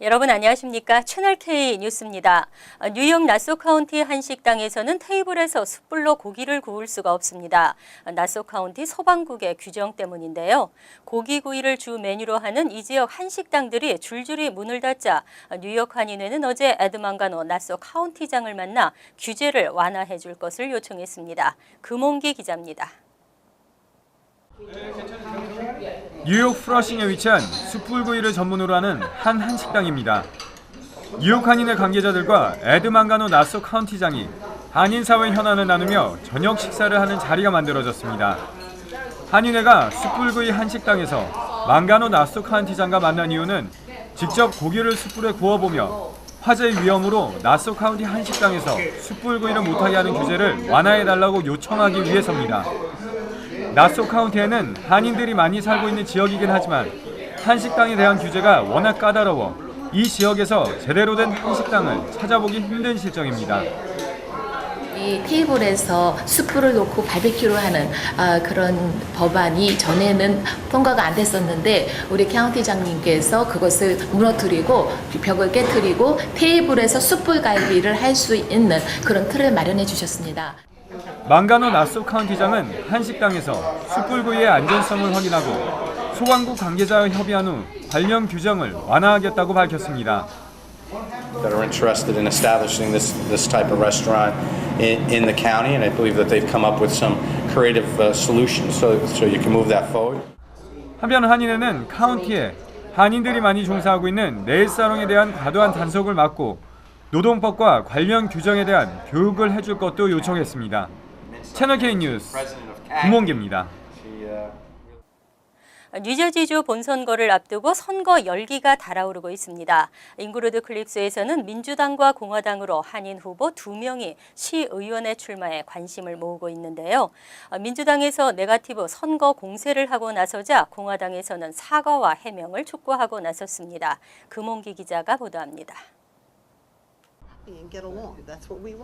여러분 안녕하십니까? 채널K 뉴스입니다. 뉴욕 나소 카운티 한 식당에서는 테이블에서 숯불로 고기를 구울 수가 없습니다. 나소 카운티 소방국의 규정 때문인데요. 고기구이를 주 메뉴로 하는 이 지역 한식당들이 줄줄이 문을 닫자 뉴욕 한인회는 어제 에드 망가노 나소 카운티장을 만나 규제를 완화해 줄 것을 요청했습니다. 금홍기 기자입니다. 뉴욕 프러싱에 위치한 숯불구이를 전문으로 하는 한 한식당입니다. 뉴욕 한인회 관계자들과 에드 망가노 나소 카운티장이 한인사회 현안을 나누며 저녁 식사를 하는 자리가 만들어졌습니다. 한인회가 숯불구이 한식당에서 망가노 나소 카운티장과 만난 이유는 직접 고기를 숯불에 구워보며 화재 위험으로 나소 카운티 한식당에서 숯불구이를 못하게 하는 규제를 완화해달라고 요청하기 위해서입니다. 나소 카운티에는 한인들이 많이 살고 있는 지역이긴 하지만 한식당에 대한 규제가 워낙 까다로워 이 지역에서 제대로 된 한식당을 찾아보기 힘든 실정입니다. 이 테이블에서 숯불을 놓고 바베큐를 하는 그런 법안이 전에는 통과가 안 됐었는데 우리 카운티장님께서 그것을 무너뜨리고 벽을 깨뜨리고 테이블에서 숯불 갈비를 할 수 있는 그런 틀을 마련해 주셨습니다. 망가노 나소 카운티장은 한식당에서 숯불구이의 안전성을 확인하고 소방국 관계자와 협의한 후 관련 규정을 완화하겠다고 밝혔습니다. That are interested in establishing this type of restaurant in the county, and I believe that they've come up with some creative solutions so you can move that forward. 한편 한인회는 카운티에 한인들이 많이 종사하고 있는 네일사롱에 대한 과도한 단속을 막고 노동법과 관련 규정에 대한 교육을 해줄 것도 요청했습니다. 채널K 뉴스 금홍기입니다. 뉴저지주 본선거를 앞두고 선거 열기가 달아오르고 있습니다. 잉그루드 클립스에서는 민주당과 공화당으로 한인 후보 2명이 시의원에 출마해 관심을 모으고 있는데요. 민주당에서 네거티브 선거 공세를 하고 나서자 공화당에서는 사과와 해명을 촉구하고 나섰습니다. 금홍기 기자가 보도합니다.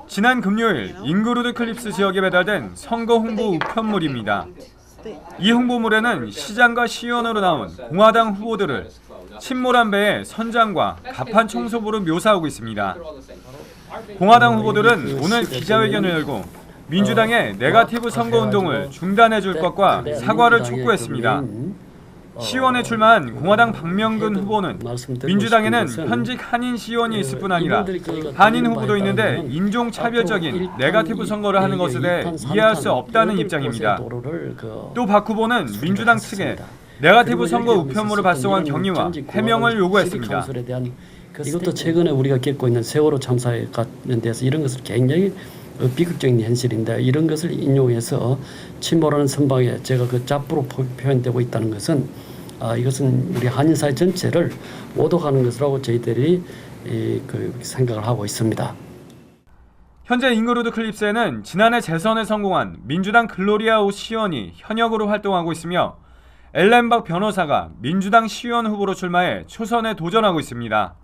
지난 금요일 잉그루드 클립스 지역에 배달된 선거 홍보 우편물입니다. 이 홍보물에는 시장과 시의원으로 나온 공화당 후보들을 침몰한 배의 선장과 갑판 청소부로 묘사하고 있습니다. 공화당 후보들은 오늘 기자회견을 열고 민주당의 네거티브 선거운동을 중단해 줄 것과 사과를 촉구했습니다. 시의원에 출마한 공화당 박명근 후보는 민주당에는 현직 한인 시의원이 있을 뿐 아니라 한인 후보도 있는데 인종차별적인 네거티브 선거를 하는 것에 대해 이해할 수 없다는 입장입니다. 또 박 후보는 민주당 측에 네거티브 선거 우편물을 발송한 경위와 해명을 요구했습니다. 이것도 최근에 우리가 겪고 있는 세월호 참사에 관련돼서 이런 것을 굉장히 비극적인 현실인데 이런 것을 인용해서 침몰하는 선박에 제가 그 잡부로 표현되고 있다는 것은 이것은 우리 한인사회 전체를 오독하는 것이라고 저희들이 생각을 하고 있습니다. 현재 잉그루드 클립스에는 지난해 재선에 성공한 민주당 글로리아 오 시의원이 현역으로 활동하고 있으며 엘렌 박 변호사가 민주당 시의원 후보로 출마해 초선에 도전하고 있습니다.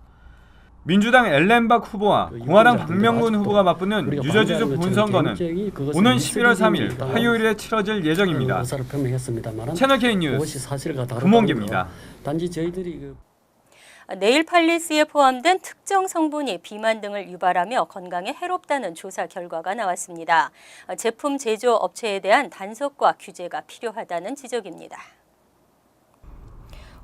민주당 엘렌 박 후보와 공화당 박명근 후보가 맞붙는 뉴저지주 본선거는 오는 11월 3일 화요일에 치러질 예정입니다. 채널K 뉴스 금홍기입니다. 단지 저희들이 네일 팔리스에 포함된 특정 성분이 비만 등을 유발하며 건강에 해롭다는 조사 결과가 나왔습니다. 제품 제조 업체에 대한 단속과 규제가 필요하다는 지적입니다.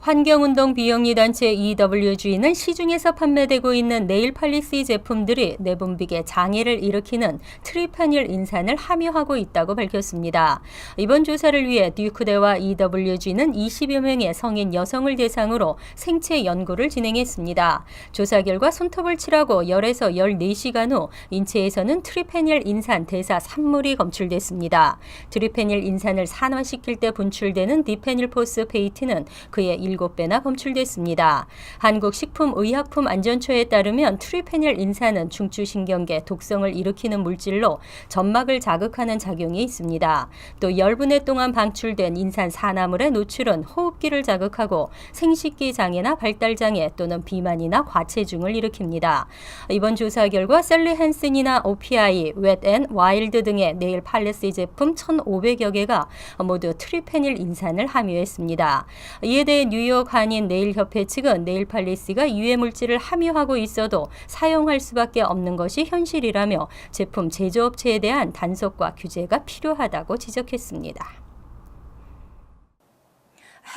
환경운동 비영리 단체 EWG는 시중에서 판매되고 있는 네일 팔리시 제품들이 내분비계 장애를 일으키는 트리파닐 인산을 함유하고 있다고 밝혔습니다. 이번 조사를 위해 듀크대와 EWG는 20여 명의 성인 여성을 대상으로 생체 연구를 진행했습니다. 조사 결과 손톱을 칠하고 열에서 14시간 후 인체에서는 트리페닐 인산 대사 산물이 검출됐습니다. 트리페닐 인산을 산화시킬 때 분출되는 디페닐포스페이트는 그의 7배나 검출됐습니다. 한국식품의약품안전처에 따르면 트리페닐 인산은 중추신경계 독성을 일으키는 물질로 점막을 자극하는 작용이 있습니다. 또 열분해 동안 방출된 인산 산화물의 노출은 호흡기를 자극하고 생식기 장애나 발달 장애 또는 비만이나 과체중을 일으킵니다. 이번 조사 결과 셀리 헨슨이나 OPI, 웻앤와일드 등의 네일 팔리시 제품 1,500여 개가 모두 트리페닐 인산을 함유했습니다. 이에 대해 뉴욕 뉴욕 한인 네일협회 측은 네일 팔리시가 유해 물질을 함유하고 있어도 사용할 수밖에 없는 것이 현실이라며 제품 제조업체에 대한 단속과 규제가 필요하다고 지적했습니다.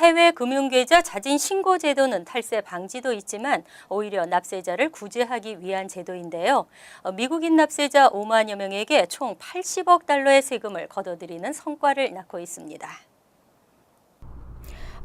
해외 금융계좌 자진 신고 제도는 탈세 방지도 있지만 오히려 납세자를 구제하기 위한 제도인데요. 미국인 납세자 5만여 명에게 총 80억 달러의 세금을 걷어들이는 성과를 낳고 있습니다.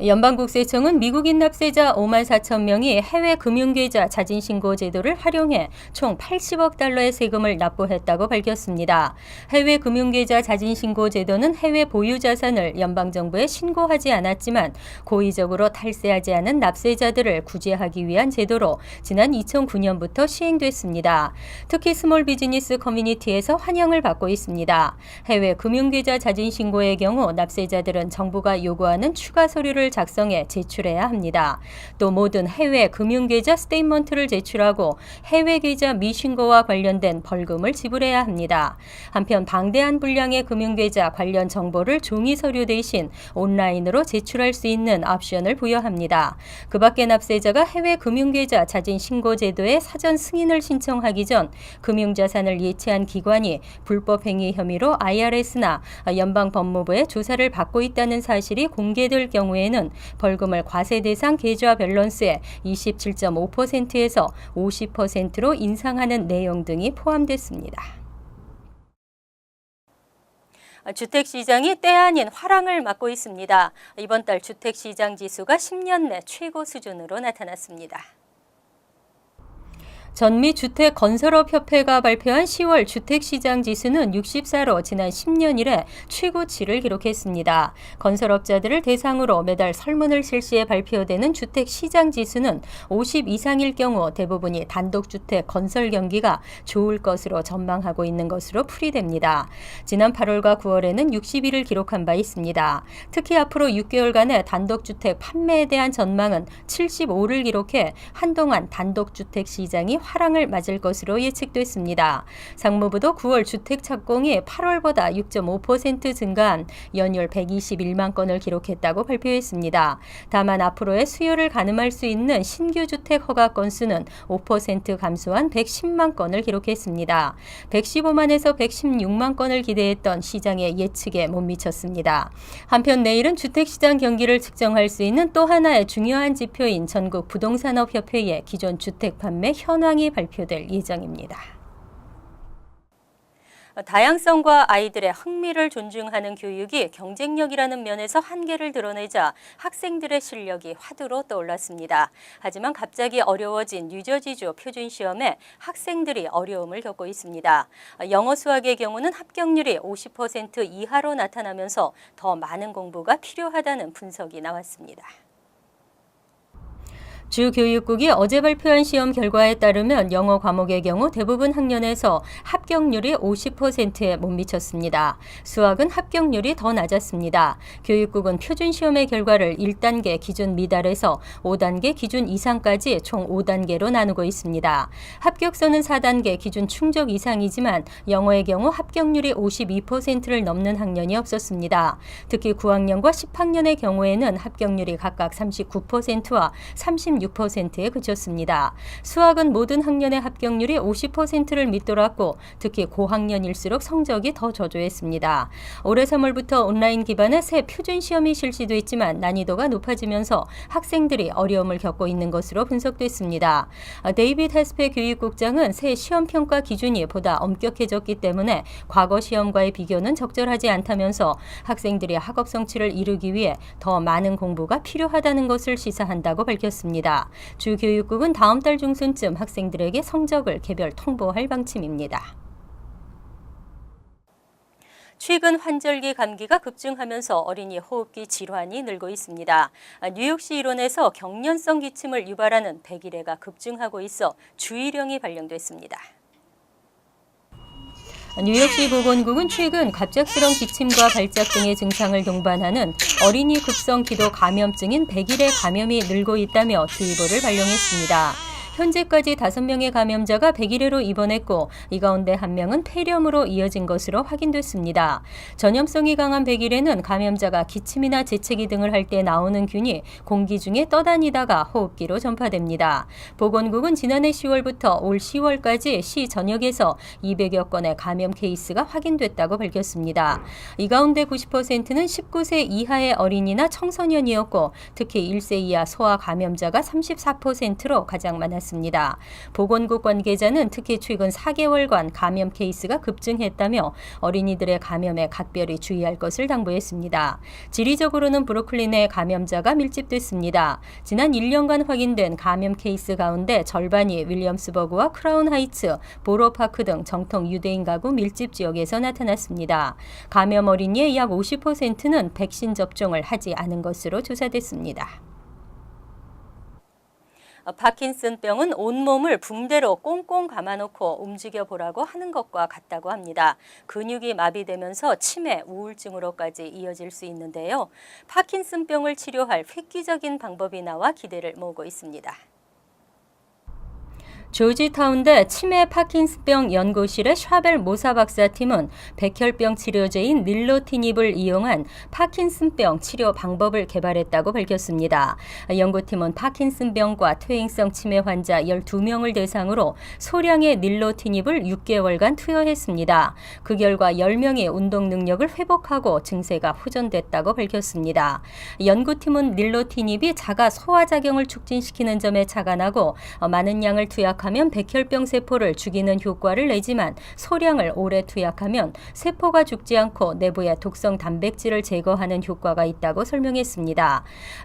연방국세청은 미국인 납세자 5만 4천 명이 해외 금융계좌 자진신고 제도를 활용해 총 80억 달러의 세금을 납부했다고 밝혔습니다. 해외 금융계좌 자진신고 제도는 해외 보유 자산을 연방정부에 신고하지 않았지만 고의적으로 탈세하지 않은 납세자들을 구제하기 위한 제도로 지난 2009년부터 시행됐습니다. 특히 스몰 비즈니스 커뮤니티에서 환영을 받고 있습니다. 해외 금융계좌 자진신고의 경우 납세자들은 정부가 요구하는 추가 서류를 작성해 제출해야 합니다. 또 모든 해외 금융계좌 스테이트먼트를 제출하고 해외 계좌 미신고와 관련된 벌금을 지불해야 합니다. 한편 방대한 분량의 금융계좌 관련 정보를 종이 서류 대신 온라인으로 제출할 수 있는 옵션을 부여합니다. 그 밖에 납세자가 해외 금융계좌 자진신고 제도에 사전 승인을 신청하기 전 금융자산을 예치한 기관이 불법행위 혐의로 IRS나 연방법무부의 조사를 받고 있다는 사실이 공개될 경우에는 벌금을 과세 대상 계좌 밸런스의 27.5%에서 50%로 인상하는 내용 등이 포함됐습니다. 주택시장이 때 아닌 화랑을 맞고 있습니다. 이번 달 주택시장 지수가 10년 내 최고 수준으로 나타났습니다. 전미주택건설업협회가 발표한 10월 주택시장 지수는 64로 지난 10년 이래 최고치를 기록했습니다. 건설업자들을 대상으로 매달 설문을 실시해 발표되는 주택시장 지수는 50 이상일 경우 대부분이 단독주택 건설 경기가 좋을 것으로 전망하고 있는 것으로 풀이됩니다. 지난 8월과 9월에는 61을 기록한 바 있습니다. 특히 앞으로 6개월간의 단독주택 판매에 대한 전망은 75를 기록해 한동안 단독주택 시장이 화랑을 맞을 것으로 예측됐습니다. 상무부도 9월 주택 착공이 8월보다 6.5% 증가한 연율 121만 건을 기록했다고 발표했습니다. 다만 앞으로의 수요를 가늠할 수 있는 신규 주택 허가 건수는 5% 감소한 110만 건을 기록했습니다. 115만에서 116만 건을 기대했던 시장의 예측에 못 미쳤습니다. 한편 내일은 주택시장 경기를 측정할 수 있는 또 하나의 중요한 지표인 전국 부동산업협회의 기존 주택 판매 현황이 발표될 예정입니다. 다양성과 아이들의 흥미를 존중하는 교육이 경쟁력이라는 면에서 한계를 드러내자 학생들의 실력이 화두로 떠올랐습니다. 하지만 갑자기 어려워진 뉴저지주 표준시험에 학생들이 어려움을 겪고 있습니다. 영어 수학의 경우는 합격률이 50% 이하로 나타나면서 더 많은 공부가 필요하다는 분석이 나왔습니다. 주교육국이 어제 발표한 시험 결과에 따르면 영어 과목의 경우 대부분 학년에서 합격률이 50%에 못 미쳤습니다. 수학은 합격률이 더 낮았습니다. 교육국은 표준시험의 결과를 1단계 기준 미달에서 5단계 기준 이상까지 총 5단계로 나누고 있습니다. 합격선은 4단계 기준 충족 이상이지만 영어의 경우 합격률이 52%를 넘는 학년이 없었습니다. 특히 9학년과 10학년의 경우에는 합격률이 각각 39%와 36%에 그쳤습니다. 수학은 모든 학년의 합격률이 50%를 밑돌았고 특히 고학년일수록 성적이 더 저조했습니다. 올해 3월부터 온라인 기반의 새 표준시험이 실시됐지만 난이도가 높아지면서 학생들이 어려움을 겪고 있는 것으로 분석됐습니다. 데이빗 헤스페 교육국장은 새 시험평가 기준이 보다 엄격해졌기 때문에 과거 시험과의 비교는 적절하지 않다면서 학생들이 학업 성취를 이루기 위해 더 많은 공부가 필요하다는 것을 시사한다고 밝혔습니다. 주교육국은 다음 달 중순쯤 학생들에게 성적을 개별 통보할 방침입니다. 최근 환절기 감기가 급증하면서 어린이 호흡기 질환이 늘고 있습니다. 뉴욕시 일원에서 경련성 기침을 유발하는 백일해가 급증하고 있어 주의령이 발령됐습니다. 뉴욕시 보건국은 최근 갑작스러운 기침과 발작 등의 증상을 동반하는 어린이 급성 기도 감염증인 백일해 감염이 늘고 있다며 주의보를 발령했습니다. 현재까지 5명의 감염자가 101회로 입원했고 이 가운데 1명은 폐렴으로 이어진 것으로 확인됐습니다. 전염성이 강한 101회는 감염자가 기침이나 재채기 등을 할 때 나오는 균이 공기 중에 떠다니다가 호흡기로 전파됩니다. 보건국은 지난해 10월부터 올 10월까지 시 전역에서 200여 건의 감염 케이스가 확인됐다고 밝혔습니다. 이 가운데 90%는 19세 이하의 어린이나 청소년이었고 특히 1세 이하 소아 감염자가 34%로 가장 많았습니다. 보건국 관계자는 특히 최근 4개월간 감염 케이스가 급증했다며 어린이들의 감염에 각별히 주의할 것을 당부했습니다. 지리적으로는 브루클린 내 감염자가 밀집됐습니다. 지난 1년간 확인된 감염 케이스 가운데 절반이 윌리엄스버그와 크라운 하이츠, 보로파크 등 정통 유대인 가구 밀집 지역에서 나타났습니다. 감염 어린이의 약 50%는 백신 접종을 하지 않은 것으로 조사됐습니다. 파킨슨병은 온몸을 붕대로 꽁꽁 감아놓고 움직여 보라고 하는 것과 같다고 합니다. 근육이 마비되면서 치매, 우울증으로까지 이어질 수 있는데요. 파킨슨병을 치료할 획기적인 방법이 나와 기대를 모으고 있습니다. 조지타운대 치매 파킨슨병 연구실의 샤벨 모사 박사팀은 백혈병 치료제인 닐로티닙을 이용한 파킨슨병 치료 방법을 개발했다고 밝혔습니다. 연구팀은 파킨슨병과 퇴행성 치매 환자 12명을 대상으로 소량의 닐로티닙을 6개월간 투여했습니다. 그 결과 10명이 운동 능력을 회복하고 증세가 호전됐다고 밝혔습니다. 연구팀은 닐로티닙이 자가 소화작용을 촉진시키는 점에 착안하고 많은 양을 투약하면 백혈병 세포를 죽이는 효과를 내지만 소량을 오래 투약하면 세포가 죽지 않고 내부의 독성 단백질을 제거하는 효과가 있다고 설명했습니다.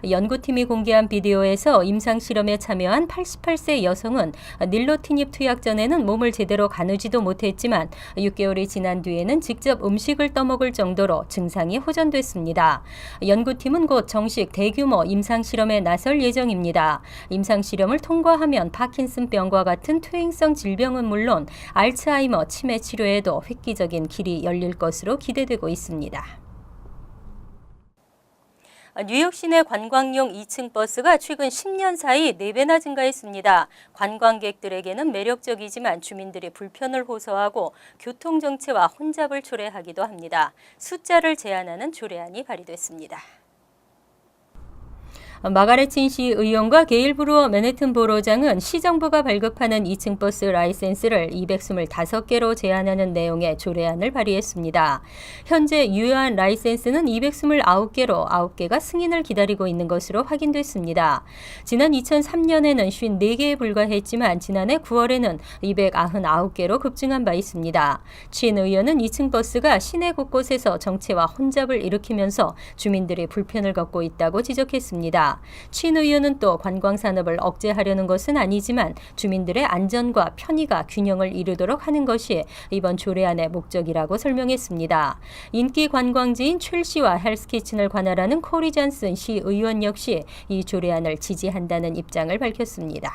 연구팀이 공개한 비디오에서 임상실험에 참여한 88세 여성은 닐로티닙 투약 전에는 몸을 제대로 가누지도 못했지만 6개월이 지난 뒤에는 직접 음식을 떠먹을 정도로 증상이 호전됐습니다. 연구팀은 곧 정식 대규모 임상실험에 나설 예정입니다. 임상실험을 통과하면 파킨슨병과 같은 퇴행성 질병은 물론 알츠하이머 치매 치료에도 획기적인 길이 열릴 것으로 기대되고 있습니다. 뉴욕 시내 관광용 2층 버스가 최근 10년 사이 4배나 증가했습니다. 관광객들에게는 매력적이지만 주민들이 불편을 호소하고 교통정체와 혼잡을 초래하기도 합니다. 숫자를 제한하는 조례안이 발의됐습니다. 마가렛 친 시 의원과 게일 브루어 맨해튼 보로장은 시정부가 발급하는 2층 버스 라이센스를 225개로 제한하는 내용의 조례안을 발의했습니다. 현재 유효한 라이센스는 229개로 9개가 승인을 기다리고 있는 것으로 확인됐습니다. 지난 2003년에는 54개에 불과했지만 지난해 9월에는 299개로 급증한 바 있습니다. 친 의원은 2층 버스가 시내 곳곳에서 정체와 혼잡을 일으키면서 주민들이 불편을 겪고 있다고 지적했습니다. 친 의원은 또 관광산업을 억제하려는 것은 아니지만 주민들의 안전과 편의가 균형을 이루도록 하는 것이 이번 조례안의 목적이라고 설명했습니다. 인기 관광지인 첼시와 헬스키친을 관할하는 코리 존슨 시 의원 역시 이 조례안을 지지한다는 입장을 밝혔습니다.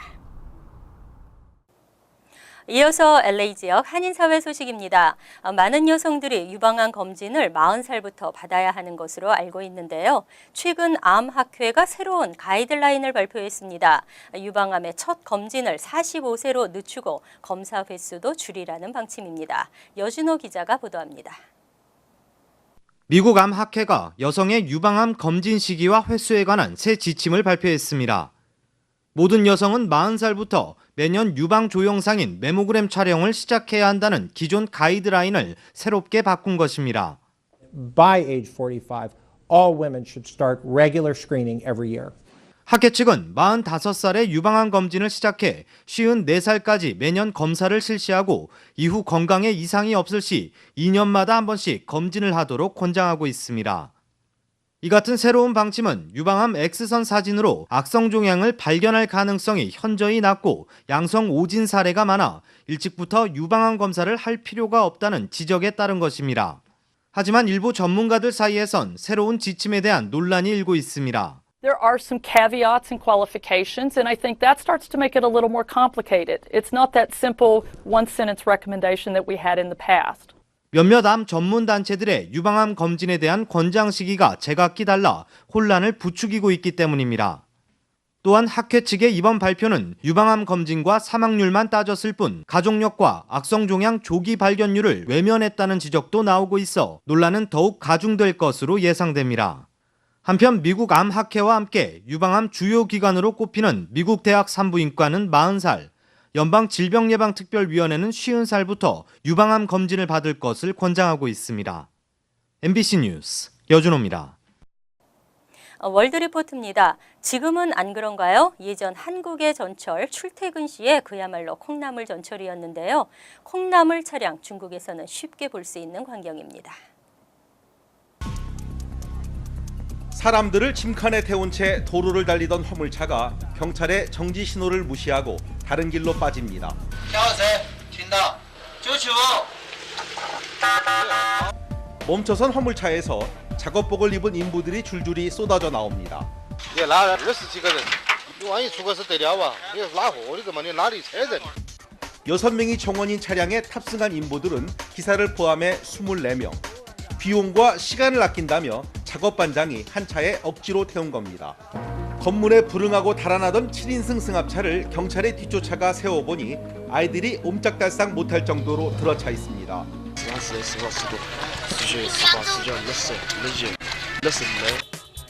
이어서 LA 지역 한인사회 소식입니다. 많은 여성들이 유방암 검진을 40살부터 받아야 하는 것으로 알고 있는데요. 최근 암학회가 새로운 가이드라인을 발표했습니다. 유방암의 첫 검진을 45세로 늦추고 검사 횟수도 줄이라는 방침입니다. 여준호 기자가 보도합니다. 미국 암학회가 여성의 유방암 검진 시기와 횟수에 관한 새 지침을 발표했습니다. 모든 여성은 40살부터 매년 유방 조영상인 메모그램 촬영을 시작해야 한다는 기존 가이드라인을 새롭게 바꾼 것입니다. By age 45, all women should start regular screening every year. 학회 측은 45살에 유방암 검진을 시작해 54살까지 매년 검사를 실시하고 이후 건강에 이상이 없을 시 2년마다 한 번씩 검진을 하도록 권장하고 있습니다. 이 같은 새로운 방침은 유방암 X선 사진으로 악성 종양을 발견할 가능성이 현저히 낮고 양성 오진 사례가 많아 일찍부터 유방암 검사를 할 필요가 없다는 지적에 따른 것입니다. 하지만 일부 전문가들 사이에선 새로운 지침에 대한 논란이 일고 있습니다. There are some caveats and qualifications, and I think that starts to make it a little more complicated. It's not that simple one-sentence recommendation that we had in the past. 몇몇 암 전문 단체들의 유방암 검진에 대한 권장 시기가 제각기 달라 혼란을 부추기고 있기 때문입니다. 또한 학회 측의 이번 발표는 유방암 검진과 사망률만 따졌을 뿐 가족력과 악성종양 조기 발견율을 외면했다는 지적도 나오고 있어 논란은 더욱 가중될 것으로 예상됩니다. 한편 미국 암학회와 함께 유방암 주요 기관으로 꼽히는 미국 대학 산부인과는 40살, 연방질병예방특별위원회는 50살부터 유방암 검진을 받을 것을 권장하고 있습니다. MBC 뉴스 여준호입니다. 월드리포트입니다. 지금은 안 그런가요? 예전 한국의 전철 출퇴근 시에 그야말로 콩나물 전철이었는데요. 콩나물 차량 중국에서는 쉽게 볼 수 있는 광경입니다. 사람들을 짐칸에 태운 채 도로를 달리던 화물차가 경찰의 정지 신호를 무시하고 다른 길로 빠집니다. 멈춰선 화물차에서 작업복을 입은 인부들이 줄줄이 쏟아져 나옵니다. 여섯 명이 정원인 차량에 탑승한 인부들은 기사를 포함해 24명. 비용과 시간을 아낀다며 작업반장이 한 차에 억지로 태운 겁니다. 건물에 불응하고 달아나던 7인승 승합차를 경찰의 뒷조차가 세워보니 아이들이 옴짝달싹 못할 정도로 들어차 있습니다.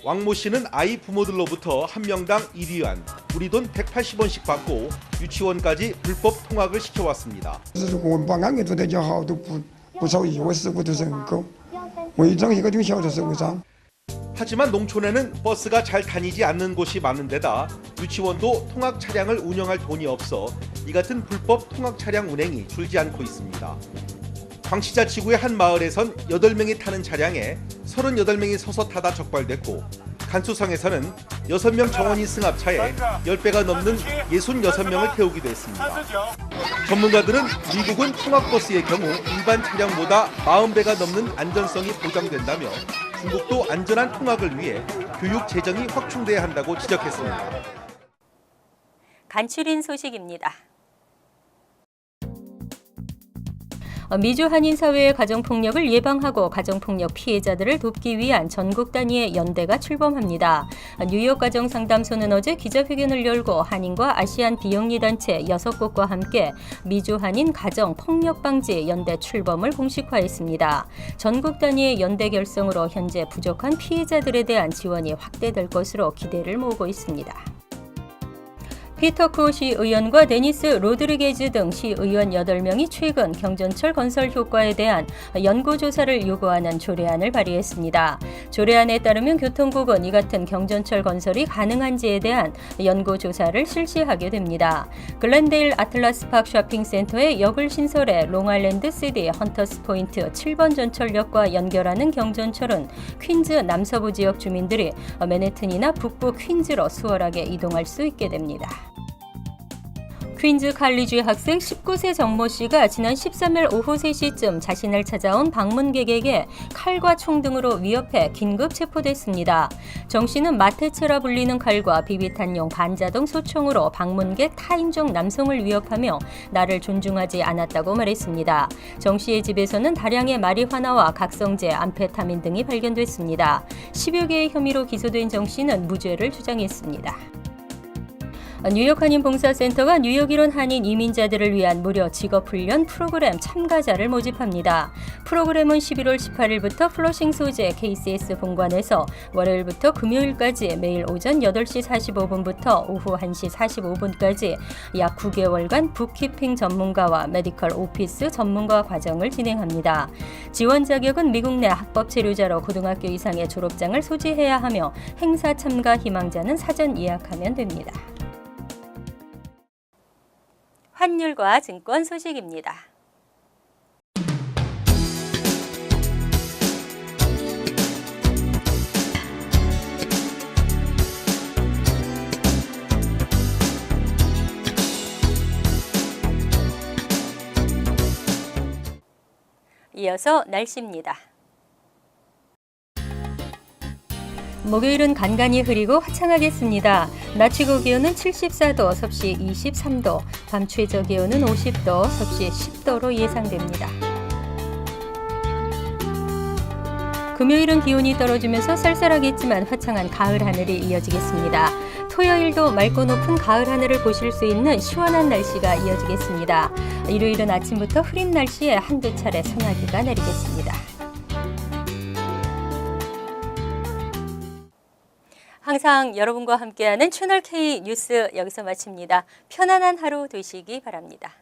왕모 씨는 아이 부모들로부터 한 명당 1위안, 우리 돈 180원씩 받고 유치원까지 불법 통학을 시켜왔습니다. 하지만 농촌에는 버스가 잘 다니지 않는 곳이 많은 데다 유치원도 통학 차량을 운영할 돈이 없어 이 같은 불법 통학 차량 운행이 줄지 않고 있습니다. 광시자치구의 한 마을에선 8명이 타는 차량에 38명이 서서 타다 적발됐고 간수성에서는 6명 정원인 승합차에 10배가 넘는 66명을 태우기도 했습니다. 전문가들은 미국은 통학버스의 경우 일반 차량보다 40배가 넘는 안전성이 보장된다며 중국도 안전한 통학을 위해 교육 재정이 확충돼야 한다고 지적했습니다. 간추린 소식입니다. 미주 한인 사회의 가정폭력을 예방하고 가정폭력 피해자들을 돕기 위한 전국 단위의 연대가 출범합니다. 뉴욕 가정상담소는 어제 기자회견을 열고 한인과 아시안 비영리 단체 6곳과 함께 미주 한인 가정폭력 방지 연대 출범을 공식화했습니다. 전국 단위의 연대 결성으로 현재 부족한 피해자들에 대한 지원이 확대될 것으로 기대를 모으고 있습니다. 피터 코 시의원과 데니스 로드리게즈 등 시의원 8명이 최근 경전철 건설 효과에 대한 연구조사를 요구하는 조례안을 발의했습니다. 조례안에 따르면 교통국은 이 같은 경전철 건설이 가능한지에 대한 연구조사를 실시하게 됩니다. 글렌데일 아틀라스팍 쇼핑센터의 역을 신설해 롱아일랜드 시티 헌터스 포인트 7번 전철역과 연결하는 경전철은 퀸즈 남서부 지역 주민들이 맨해튼이나 북부 퀸즈로 수월하게 이동할 수 있게 됩니다. 퀸즈 칼리지 학생 19세 정모 씨가 지난 13일 오후 3시쯤 자신을 찾아온 방문객에게 칼과 총 등으로 위협해 긴급 체포됐습니다. 정 씨는 마테체라 불리는 칼과 비비탄용 반자동 소총으로 방문객 타인종 남성을 위협하며 나를 존중하지 않았다고 말했습니다. 정 씨의 집에서는 다량의 마리화나와 각성제, 암페타민 등이 발견됐습니다. 10여 개의 혐의로 기소된 정 씨는 무죄를 주장했습니다. 뉴욕 한인봉사센터가 뉴욕 일원 한인 이민자들을 위한 무료 직업훈련 프로그램 참가자를 모집합니다. 프로그램은 11월 18일부터 플러싱 소재 KCS 본관에서 월요일부터 금요일까지 매일 오전 8시 45분부터 오후 1시 45분까지 약 9개월간 북키핑 전문가와 메디컬 오피스 전문가 과정을 진행합니다. 지원 자격은 미국 내 합법 체류자로 고등학교 이상의 졸업장을 소지해야 하며 행사 참가 희망자는 사전 예약하면 됩니다. 환율과 증권 소식입니다. 이어서 날씨입니다. 목요일은 간간히 흐리고 화창하겠습니다. 낮 최고 기온은 74도, 섭씨 23도, 밤 최저 기온은 50도, 섭씨 10도로 예상됩니다. 금요일은 기온이 떨어지면서 쌀쌀하겠지만 화창한 가을 하늘이 이어지겠습니다. 토요일도 맑고 높은 가을 하늘을 보실 수 있는 시원한 날씨가 이어지겠습니다. 일요일은 아침부터 흐린 날씨에 한두 차례 소나기가 내리겠습니다. 항상 여러분과 함께하는 채널 K 뉴스 여기서 마칩니다. 편안한 하루 되시기 바랍니다.